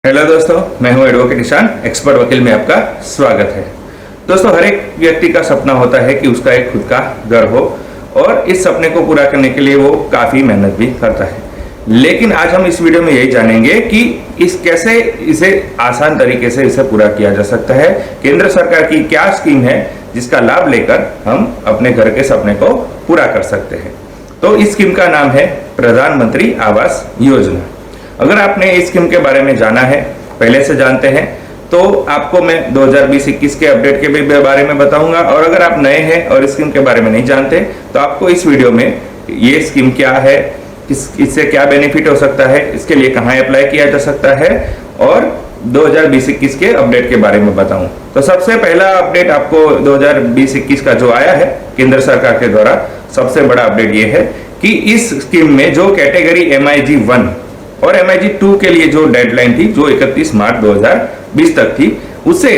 Hello दोस्तों, मैं हूं एडवोकेट ईशान, एक्सपर्ट वकील में आपका स्वागत है। दोस्तों, हर एक व्यक्ति का सपना होता है कि उसका एक खुद का घर हो और इस सपने को पूरा करने के लिए वो काफ़ी मेहनत भी करता है। लेकिन आज हम इस वीडियो में यही जानेंगे कि कैसे इसे आसान तरीके से इसे पूरा किया जा सकता है। केंद्र सरकार की क्या स्कीम है जिसका लाभ लेकर हम अपने घर के सपने को पूरा कर सकते हैं। तो इस स्कीम का नाम है प्रधानमंत्री आवास योजना। अगर आपने इस स्कीम के बारे में जाना है, पहले से जानते हैं, तो आपको मैं 2020-21 के अपडेट के भी बारे में बताऊंगा। और अगर आप नए हैं और इस स्कीम के बारे में नहीं जानते तो आपको इस वीडियो में ये स्कीम क्या है, इससे क्या बेनिफिट हो सकता है, इसके लिए कहाँ अप्लाई किया जा सकता है और 2020-21 के अपडेट के बारे में बताऊं। तो सबसे पहला अपडेट आपको 2020-21 का जो आया है केंद्र सरकार के द्वारा, सबसे बड़ा अपडेट ये है कि इस स्कीम में जो कैटेगरी MIG 1 और MIG 2 के लिए जो डेडलाइन थी, जो 31 मार्च 2020 तक थी, उसे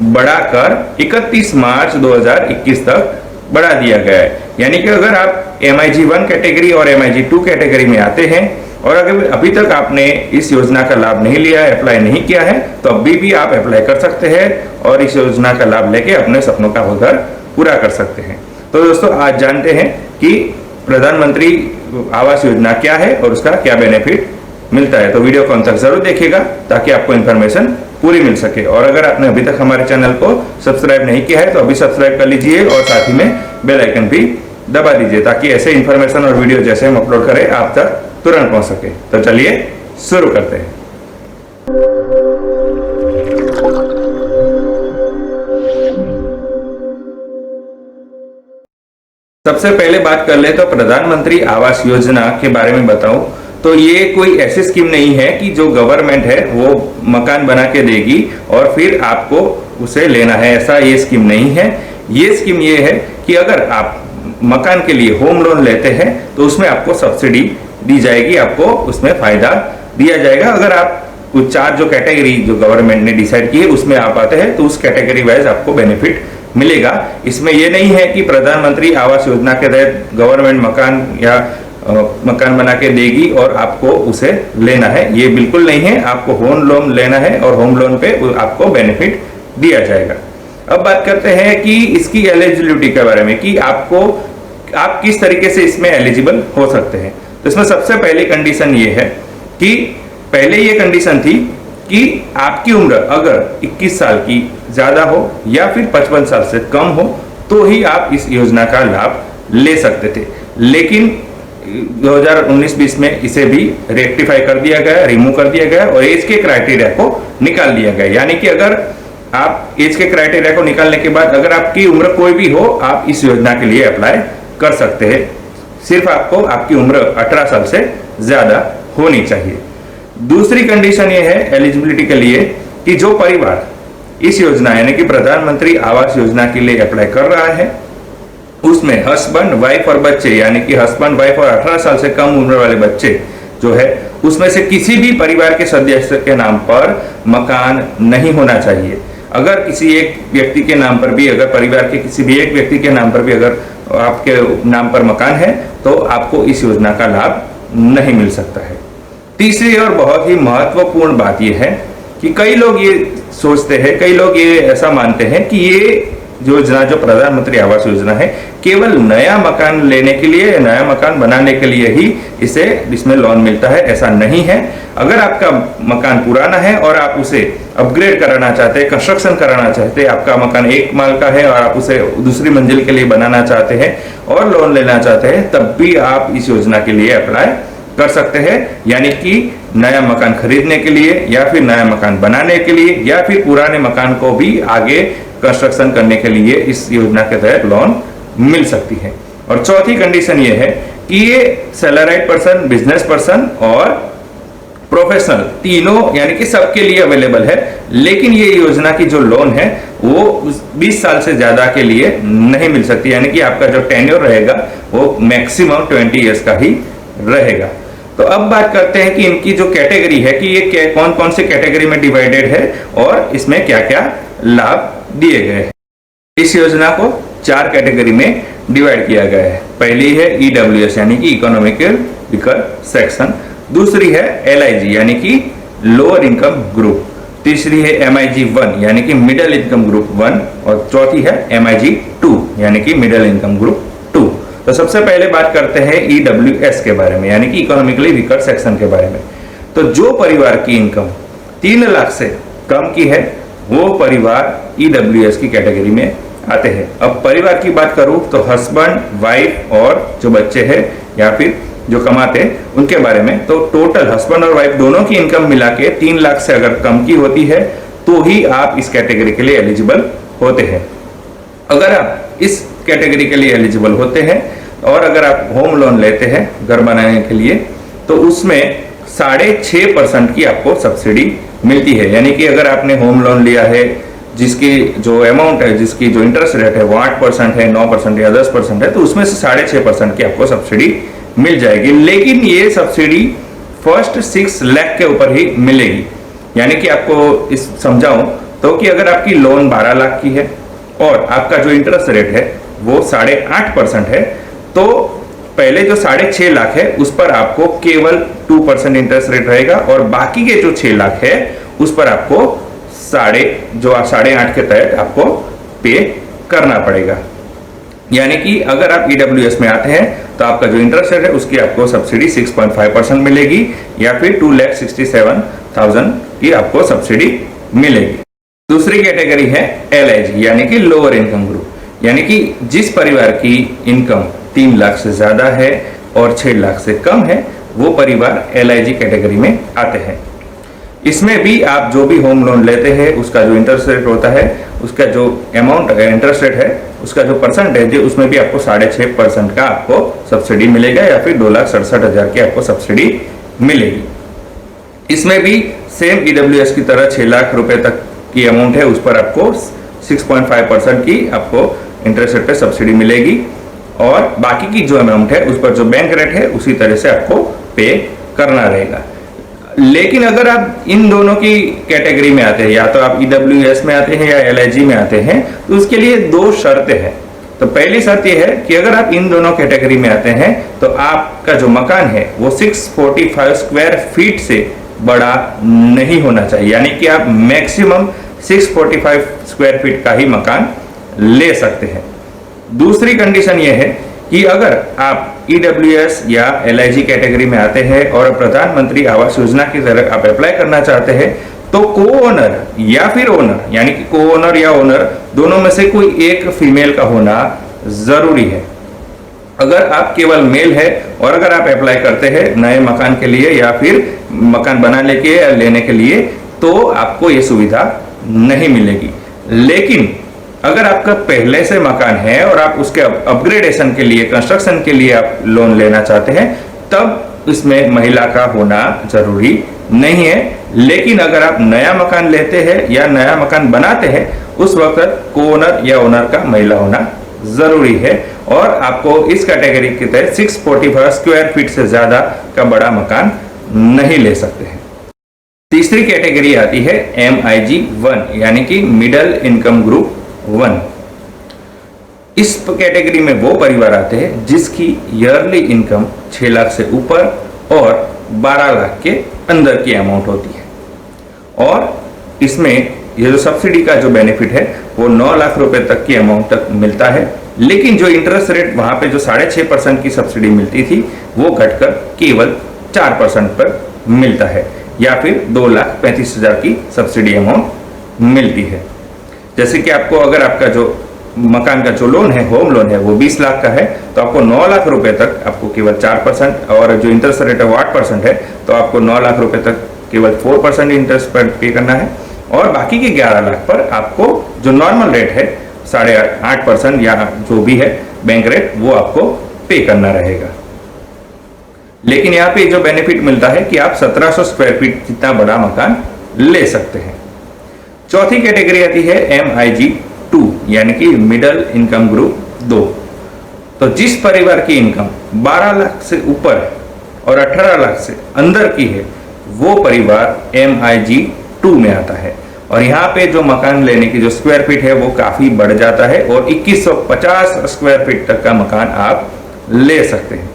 बढ़ाकर 31 मार्च 2021 तक बढ़ा दिया गया है। यानी कि अगर आप MIG 1 कैटेगरी और MIG 2 कैटेगरी में आते हैं और अगर अभी तक आपने इस योजना का लाभ नहीं लिया है, अप्लाई नहीं किया है, तो अभी भी आप अप्लाई कर सकते हैं और इस योजना का लाभ लेके अपने सपनों का घर पूरा कर सकते हैं। तो दोस्तों, आज जानते हैं कि प्रधानमंत्री आवास योजना क्या है और उसका क्या बेनिफिट मिलता है। तो वीडियो को अंत तक जरूर देखिएगा ताकि आपको इन्फॉर्मेशन पूरी मिल सके। और अगर आपने अभी तक हमारे चैनल को सब्सक्राइब नहीं किया है तो अभी सब्सक्राइब कर लीजिए और साथ ही में बेल आइकन भी दबा दीजिए ताकि ऐसे इन्फॉर्मेशन और वीडियो जैसे हम अपलोड करें आप तक तुरंत पहुंच सके। तो चलिए शुरू करते हैं। सबसे पहले बात कर ले तो प्रधानमंत्री आवास योजना के बारे में बताऊं तो ये कोई ऐसी स्कीम नहीं है कि जो गवर्नमेंट है वो मकान बना के देगी और फिर आपको उसे लेना है, ऐसा ये स्कीम नहीं है। ये स्कीम ये है कि अगर आप मकान के लिए होम लोन लेते हैं तो उसमें आपको सब्सिडी दी जाएगी, आपको उसमें फायदा दिया जाएगा। अगर आप कुछ 4 जो कैटेगरी जो गवर्नमेंट ने डिसाइड की है उसमें आप आते हैं तो उस कैटेगरी वाइज आपको बेनिफिट मिलेगा। इसमें यह नहीं है कि प्रधानमंत्री आवास योजना के तहत गवर्नमेंट मकान बना के देगी और आपको उसे लेना है, ये बिल्कुल नहीं है। आपको होम लोन लेना है और होम लोन पे आपको बेनिफिट दिया जाएगा। अब बात करते हैं कि इसकी एलिजिबिलिटी के बारे में कि आप किस तरीके से इसमें एलिजिबल हो सकते हैं। तो इसमें सबसे पहली कंडीशन ये है कि पहले ये कंडीशन थी कि आपकी उम्र अगर 21 साल की ज्यादा हो या फिर 55 साल से कम हो तो ही आप इस योजना का लाभ ले सकते थे। लेकिन 2019-20 में इसे भी रेक्टिफाई कर दिया गया, रिमूव कर दिया गया और एज के क्राइटेरिया को निकाल दिया गया। यानी कि अगर आप एज के क्राइटेरिया को निकालने के बाद अगर आपकी उम्र कोई भी हो, आप इस योजना के लिए अप्लाई कर सकते हैं। सिर्फ आपको आपकी उम्र 18 साल से ज्यादा होनी चाहिए। दूसरी कंडीशन ये है एलिजिबिलिटी के लिए कि जो परिवार इस योजना यानी कि प्रधानमंत्री आवास योजना के लिए अप्लाई कर रहा है उसमें हस्बैंड, वाइफ और बच्चे, यानी कि हस्बैंड, वाइफ और 18 साल से कम उम्र वाले बच्चे जो है उसमें से किसी भी परिवार के सदस्य के नाम पर मकान नहीं होना चाहिए। अगर किसी एक व्यक्ति के नाम पर भी, अगर परिवार के किसी भी एक व्यक्ति के नाम पर भी अगर आपके नाम पर मकान है तो आपको इस योजना का लाभ नहीं मिल सकता है। तीसरी और बहुत ही महत्वपूर्ण बात यह है कि कई लोग ये सोचते हैं, कई लोग ये ऐसा मानते हैं कि ये योजना जो प्रधानमंत्री आवास योजना है केवल नया मकान लेने के लिए, नया मकान बनाने के लिए ही इसमें लोन मिलता है। ऐसा नहीं है। अगर आपका मकान पुराना है और आप उसे अपग्रेड कराना चाहते हैं, कंस्ट्रक्शन कराना चाहते हैं, आपका मकान 1 माल का है और आप उसे दूसरी मंजिल के लिए बनाना चाहते हैं और लोन लेना चाहते हैं, तब भी आप इस योजना के लिए अप्लाई कर सकते हैं। यानी कि नया मकान खरीदने के लिए या फिर नया मकान बनाने के लिए या फिर पुराने मकान को भी आगे कंस्ट्रक्शन करने के लिए इस योजना के तहत लोन मिल सकती है। और चौथी कंडीशन ये है कि ये सैलराइड पर्सन, बिजनेस पर्सन और प्रोफेशनल तीनों यानी कि सबके लिए अवेलेबल है। लेकिन ये योजना की जो लोन है वो 20 साल से ज्यादा के लिए नहीं मिल सकती, यानी कि आपका जो टेन्योर रहेगा वो मैक्सिमम 20 ईयर्स का ही रहेगा। तो अब बात करते हैं कि इनकी जो कैटेगरी है कि ये कौन कौन से कैटेगरी में डिवाइडेड है और इसमें क्या क्या लाभ दिए गए हैं। इस योजना को 4 कैटेगरी में डिवाइड किया गया है। पहली है EWS यानी कि इकोनॉमिकल वीकर सेक्शन, दूसरी है LIG यानी कि लोअर इनकम ग्रुप, तीसरी है MIG 1 यानी कि मिडिल इनकम ग्रुप 1 और चौथी है MIG 2 यानी कि मिडिल इनकम ग्रुप 2। तो सबसे पहले बात करते हैं EWS के बारे में यानी कि इकोनॉमिकली वीकर सेक्शन के बारे में। तो जो परिवार की इनकम 3 लाख से कम की है वो परिवार EWS की कैटेगरी में आते हैं। अब परिवार की बात करूं तो हस्बैंड, वाइफ और जो बच्चे हैं या फिर जो कमाते हैं उनके बारे में, तो टोटल हस्बैंड और वाइफ दोनों की इनकम मिला के 3 लाख से अगर कम की होती है तो ही आप इस कैटेगरी के लिए एलिजिबल होते हैं। अगर आप इस कैटेगरी के लिए एलिजिबल होते हैं और अगर आप होम लोन लेते हैं घर बनाने के लिए तो उसमें 6.5% की आपको सब्सिडी मिलती है। यानी कि अगर आपने होम लोन लिया है जिसकी जो अमाउंट है, जिसकी जो इंटरेस्ट रेट है वो 8% है, 9% या 10% है, तो उसमें से 6.5% की आपको सब्सिडी मिल जाएगी। लेकिन ये सब्सिडी फर्स्ट 6 लाख के ऊपर ही मिलेगी। यानी कि आपको इस समझाऊं तो कि अगर आपकी लोन 12 लाख की है और आपका जो इंटरेस्ट रेट है वो 8.5% है, तो पहले जो 6.5 लाख है उस पर आपको केवल 2% इंटरेस्ट रेट रहेगा और बाकी के जो 6 लाख है उस पर आपको 8.5 के तहत आपको पे करना पड़ेगा। यानी कि अगर आप EWS में आते हैं तो आपका जो इंटरेस्ट रेट है उसकी आपको सब्सिडी 6.5% मिलेगी या फिर 2,67,000 की आपको सब्सिडी मिलेगी। दूसरी कैटेगरी है LIG यानी कि लोअर इनकम ग्रुप, यानी कि जिस परिवार की इनकम 3 लाख से ज्यादा है और 6 लाख से कम है वो परिवार LIG कैटेगरी में आते हैं। इसमें भी आप जो भी होम लोन लेते हैं उसका जो इंटरेस्ट रेट होता है, उसका जो अमाउंट इंटरेस्ट रेट है, उसका जो परसेंटेज है उसमें भी आपको 6.5% का आपको सब्सिडी मिलेगा या फिर 2,67,000 की आपको सब्सिडी मिलेगी। इसमें भी सेम EWS की तरह 6 लाख रुपए तक की अमाउंट है उस पर आपको 6.5% की आपको इंटरेस्ट रेट पे सब्सिडी मिलेगी और बाकी की जो अमाउंट है उस पर जो बैंक रेट है उसी तरह से आपको पे करना रहेगा। लेकिन अगर आप इन दोनों की कैटेगरी में आते हैं, या तो आप EWS में आते हैं या LIG में आते हैं, तो उसके लिए 2 शर्तें हैं। तो पहली शर्त यह है कि अगर आप इन दोनों कैटेगरी में आते हैं तो आपका जो मकान है वो 645 स्क्वायर फीट से बड़ा नहीं होना चाहिए। यानी कि आप मैक्सिमम 645 स्क्वायर फीट का ही मकान ले सकते हैं। दूसरी कंडीशन यह है कि अगर आप EWS या LIG कैटेगरी में आते हैं और प्रधानमंत्री आवास योजना की तरह आप अप्लाई करना चाहते हैं तो को ओनर या फिर ओनर, यानी कि को ओनर या ओनर दोनों में से कोई एक फीमेल का होना जरूरी है। अगर आप केवल मेल है और अगर आप अप्लाई करते हैं नए मकान के लिए या फिर मकान बनाने के या लेने के लिए तो आपको ये सुविधा नहीं मिलेगी। लेकिन अगर आपका पहले से मकान है और आप उसके अपग्रेडेशन के लिए, कंस्ट्रक्शन के लिए आप लोन लेना चाहते हैं तब इसमें महिला का होना जरूरी नहीं है। लेकिन अगर आप नया मकान लेते हैं या नया मकान बनाते हैं उस वक्त को ओनर या ओनर का महिला होना जरूरी है और आपको इस कैटेगरी के तहत 645 स्क्वायर फीट से ज्यादा का बड़ा मकान नहीं ले सकते हैं। तीसरी कैटेगरी आती है MIG 1 यानी कि मिडिल इनकम ग्रुप 1। इस कैटेगरी में वो परिवार आते हैं जिसकी ईयरली इनकम 6 लाख से ऊपर और 12 लाख के अंदर की अमाउंट होती है और इसमें ये जो सब्सिडी का जो बेनिफिट है वो 9 लाख रुपए तक की अमाउंट तक मिलता है। लेकिन जो इंटरेस्ट रेट वहां पे जो 6.5% की सब्सिडी मिलती थी वो घटकर केवल 4% पर मिलता है या फिर 2,35,000 की सब्सिडी अमाउंट मिलती है। जैसे कि आपको अगर आपका जो मकान का जो लोन है, होम लोन है, वो 20 लाख का है तो आपको 9 लाख रुपए तक आपको केवल 4% और जो इंटरेस्ट रेट है वो 8% है तो आपको 9 लाख रुपए तक केवल 4% इंटरेस्ट पर पे करना है और बाकी के 11 लाख पर आपको जो नॉर्मल रेट है 8.5% या जो भी है बैंक रेट वो आपको पे करना रहेगा। लेकिन यहाँ पे जो बेनिफिट मिलता है कि आप 1700 स्क्वायर फीट जितना बड़ा मकान ले सकते हैं। चौथी कैटेगरी आती है MIG 2 यानी कि मिडिल इनकम ग्रुप 2। तो जिस परिवार की इनकम 12 लाख से ऊपर और 18 लाख से अंदर की है वो परिवार MIG 2 में आता है और यहाँ पे जो मकान लेने की जो स्क्वायर फीट है वो काफी बढ़ जाता है और 2150 स्क्वायर फीट तक का मकान आप ले सकते हैं।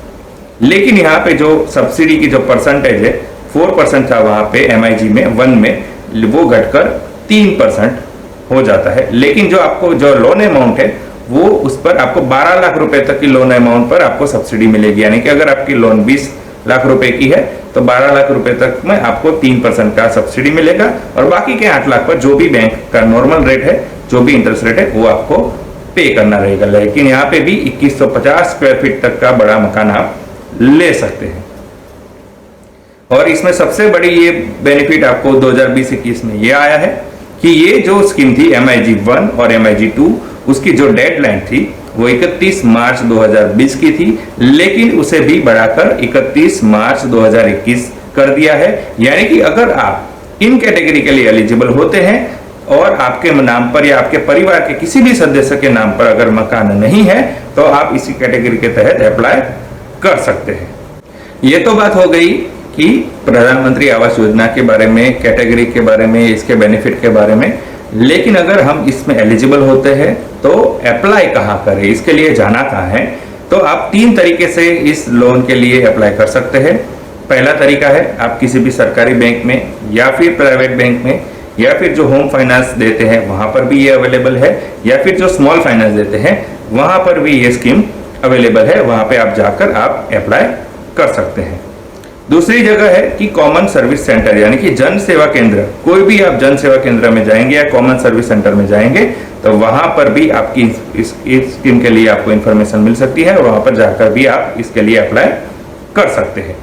लेकिन यहाँ पे जो सब्सिडी की जो परसेंटेज है 4% था वहां पे MIG में 1 में, वो घटकर 3% हो जाता है। लेकिन जो आपको जो लोन अमाउंट है वो उस पर आपको 12 लाख रुपए तक की लोन अमाउंट पर आपको सब्सिडी मिलेगी। यानी कि अगर आपकी लोन 20 लाख रुपए की है तो 12 लाख रुपए तक में आपको 3% का सब्सिडी मिलेगा, और बाकी के 8 लाख पर जो भी बैंक का नॉर्मल रेट है, जो भी इंटरेस्ट रेट है, वो आपको पे करना रहेगा। लेकिन यहाँ पे भी 2150 स्क्वायर फीट तक का बड़ा मकान आप ले सकते हैं। और इसमें सबसे बड़ी ये बेनिफिट आपको 2020-21 में ये आया है कि ये जो स्कीम थी MIG 1 और MIG 2, उसकी जो डेडलाइन थी वो 31 मार्च 2020 की थी, लेकिन उसे भी बढ़ाकर 31 मार्च 2021 कर दिया है। यानी कि अगर आप इन कैटेगरी के लिए एलिजिबल होते हैं और आपके नाम पर या आपके परिवार के किसी भी सदस्य के नाम पर अगर मकान नहीं है तो आप इसी कैटेगरी के तहत अप्लाई कर सकते हैं। ये तो बात हो गई कि प्रधानमंत्री आवास योजना के बारे में, कैटेगरी के बारे में, इसके बेनिफिट के बारे में। लेकिन अगर हम इसमें एलिजिबल होते हैं तो अप्लाई कहाँ करें, इसके लिए जाना कहाँ है, तो आप 3 तरीके से इस लोन के लिए अप्लाई कर सकते हैं। पहला तरीका है आप किसी भी सरकारी बैंक में या फिर प्राइवेट बैंक में, या फिर जो होम फाइनेंस देते हैं वहां पर भी ये अवेलेबल है, या फिर जो स्मॉल फाइनेंस देते हैं वहां पर भी ये स्कीम अवेलेबल है, वहां पे आप जाकर आप अप्लाई कर सकते हैं। दूसरी जगह है कि कॉमन सर्विस सेंटर, यानी कि जन सेवा केंद्र। कोई भी आप जन सेवा केंद्र में जाएंगे या कॉमन सर्विस सेंटर में जाएंगे तो वहां पर भी आपकी इस स्कीम के लिए आपको इंफॉर्मेशन मिल सकती है, और वहां पर जाकर भी आप इसके लिए अप्लाई कर सकते हैं।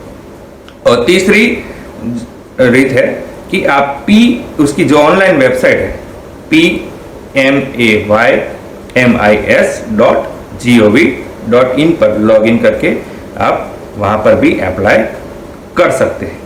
और तीसरी रीत है कि आप उसकी जो ऑनलाइन वेबसाइट है pmaymis.gov.in पर लॉगिन करके आप वहां पर भी अप्लाई कर सकते हैं।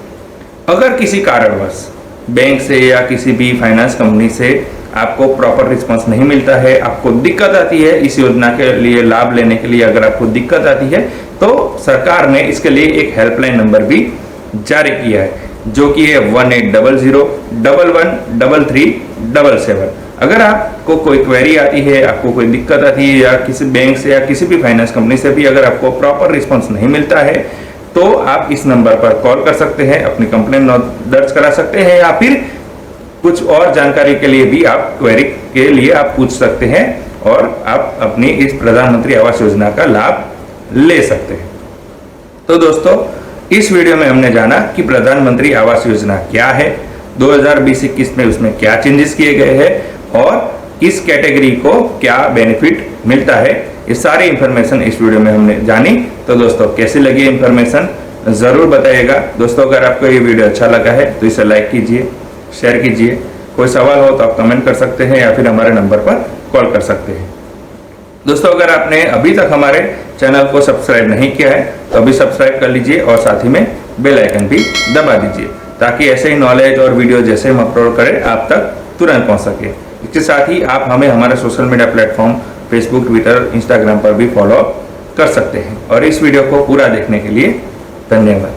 अगर किसी कारणवश बैंक से या किसी भी फाइनेंस कंपनी से आपको प्रॉपर रिस्पांस नहीं मिलता है, आपको दिक्कत आती है इस योजना के लिए लाभ लेने के लिए, अगर आपको दिक्कत आती है तो सरकार ने इसके लिए एक हेल्पलाइन नंबर भी जारी किया है, जो कि है 1800-11-3377। अगर आपको कोई क्वेरी आती है, आपको कोई दिक्कत आती है, या किसी बैंक से या किसी भी फाइनेंस कंपनी से भी अगर आपको प्रॉपर रिस्पांस नहीं मिलता है तो आप इस नंबर पर कॉल कर सकते हैं, अपनी कंप्लेंट दर्ज करा सकते हैं, या फिर कुछ और जानकारी के लिए भी आप क्वेरी के लिए आप पूछ सकते हैं और आप अपनी इस प्रधानमंत्री आवास योजना का लाभ ले सकते हैं। तो दोस्तों, इस वीडियो में हमने जाना कि प्रधानमंत्री आवास योजना क्या है, 2020-21 में उसमें क्या चेंजेस किए गए हैं और किस कैटेगरी को क्या बेनिफिट मिलता है। ये सारी इंफॉर्मेशन इस वीडियो में हमने जानी। तो दोस्तों, कैसी लगी इंफॉर्मेशन जरूर बताइएगा। दोस्तों, अगर आपको ये वीडियो अच्छा लगा है तो इसे लाइक कीजिए, शेयर कीजिए। कोई सवाल हो तो आप कमेंट कर सकते हैं या फिर हमारे नंबर पर कॉल कर सकते हैं। दोस्तों, अगर आपने अभी तक हमारे चैनल को सब्सक्राइब नहीं किया है तो अभी सब्सक्राइब कर लीजिए और साथ ही में बेल आइकन भी दबा दीजिए, ताकि ऐसे ही नॉलेज और वीडियो जैसे हम अपलोड करें आप तक तुरंत पहुंच सके। इसके साथ ही आप हमें हमारे social media platform Facebook, Twitter, Instagram पर भी फॉलो कर सकते हैं। और इस वीडियो को पूरा देखने के लिए धन्यवाद।